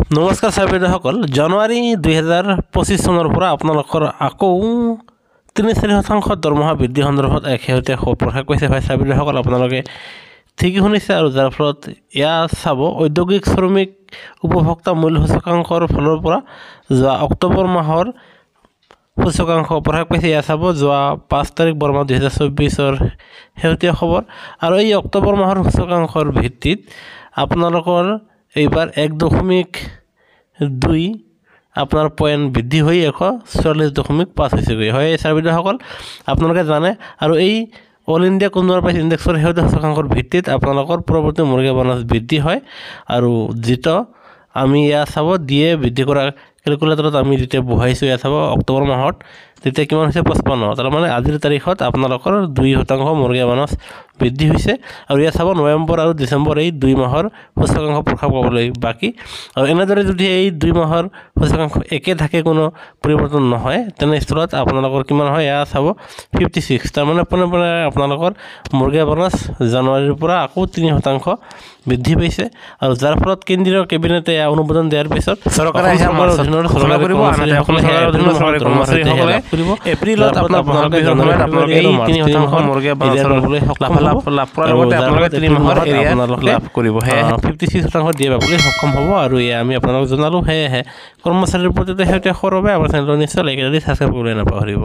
নমস্কাৰ চাৰ্ভেদাৰসকল, জানুৱাৰী 2025 চনৰ পৰা আপোনালোকৰ আকৌ 3-4% দৰমহা বৃদ্ধি সন্দৰ্ভত এক শেহতীয়া খবৰ প্ৰকাশ কৰিছে। ভাই চাৰ্ভেদাৰসকল, আপোনালোকে ঠিকই শুনিছে আৰু যাৰ ফলত এয়া চাব ঔদ্যোগিক শ্ৰমিক উপভোক্তা মূল্য সূচকাংকৰ ফালৰ পৰা যোৱা অক্টোবৰ মাহৰ সূচকাংক প্ৰকাশ পাইছে। এয়া চাব যোৱা 5 তাৰিখ বৰমাহ 2024 শেহতীয়া খবৰ আৰু এই অক্টোবৰ মাহৰ সূচকাংকৰ ভিত্তিত আপোনালোকৰ এইবাৰ 1.2 আপোনাৰ পইণ্ট বৃদ্ধি হৈ 144.5 হৈছেগৈ। হয় চাৰ্ভেদাৰসকল, আপোনালোকে জানে আৰু এই অল ইণ্ডিয়া কনজিউমাৰ প্ৰাইচ ইণ্ডেক্সৰ শেহতীয়া সূচকাংকৰ ভিত্তিত আপোনালোকৰ পৰৱৰ্তী মুৰ্গী বনাছ বৃদ্ধি হয় আৰু যিটো আমি এয়া চাব দিয়ে বৃদ্ধি কৰা কেলকুলেটৰত আমি যেতিয়া বহাইছোঁ, এয়া চাব অক্টোবৰ মাহত তেতিয়া কিমান হৈছে 55। তাৰমানে আজিৰ তাৰিখত আপোনালোকৰ 2% মুৰ্গী বনাছ বৃদ্ধি হৈছে আৰু এয়া চাব নৱেম্বৰ আৰু ডিচেম্বৰ এই 2 মাহৰ সূচকাংক প্ৰকাশ পাবলৈ বাকী। আৰু এনেদৰে যদি এই 2 মাহৰ সূচকাংক একে থাকে, কোনো পৰিৱৰ্তন নহয়, তেনেস্থলত আপোনালোকৰ কিমান হয় এয়া চাব 56। তাৰমানে পোনে আপোনালোকৰ মুৰ্গী বনাছ জানুৱাৰীৰ পৰা আকৌ 3% বৃদ্ধি পাইছে আৰু যাৰ ফলত কেন্দ্ৰীয় কেবিনেটে অনুমোদন দিয়াৰ পিছত চৰকাৰে এপ্ৰিলত আপোনালোকে লাভ কৰিব, সেয়েহে 56% দিয়া পাবলৈ সক্ষম হ'ব আৰু এয়া আমি আপোনালোকক জনালোঁ। সেয়েহে কৰ্মচাৰীৰ প্ৰতি শেহতীয়া খবৰ বাবে আমাৰ চেনেলটো নিশ্চয় লাইক আৰু ছাবস্ক্ৰাইব কৰিবলৈ নাপাহৰিব।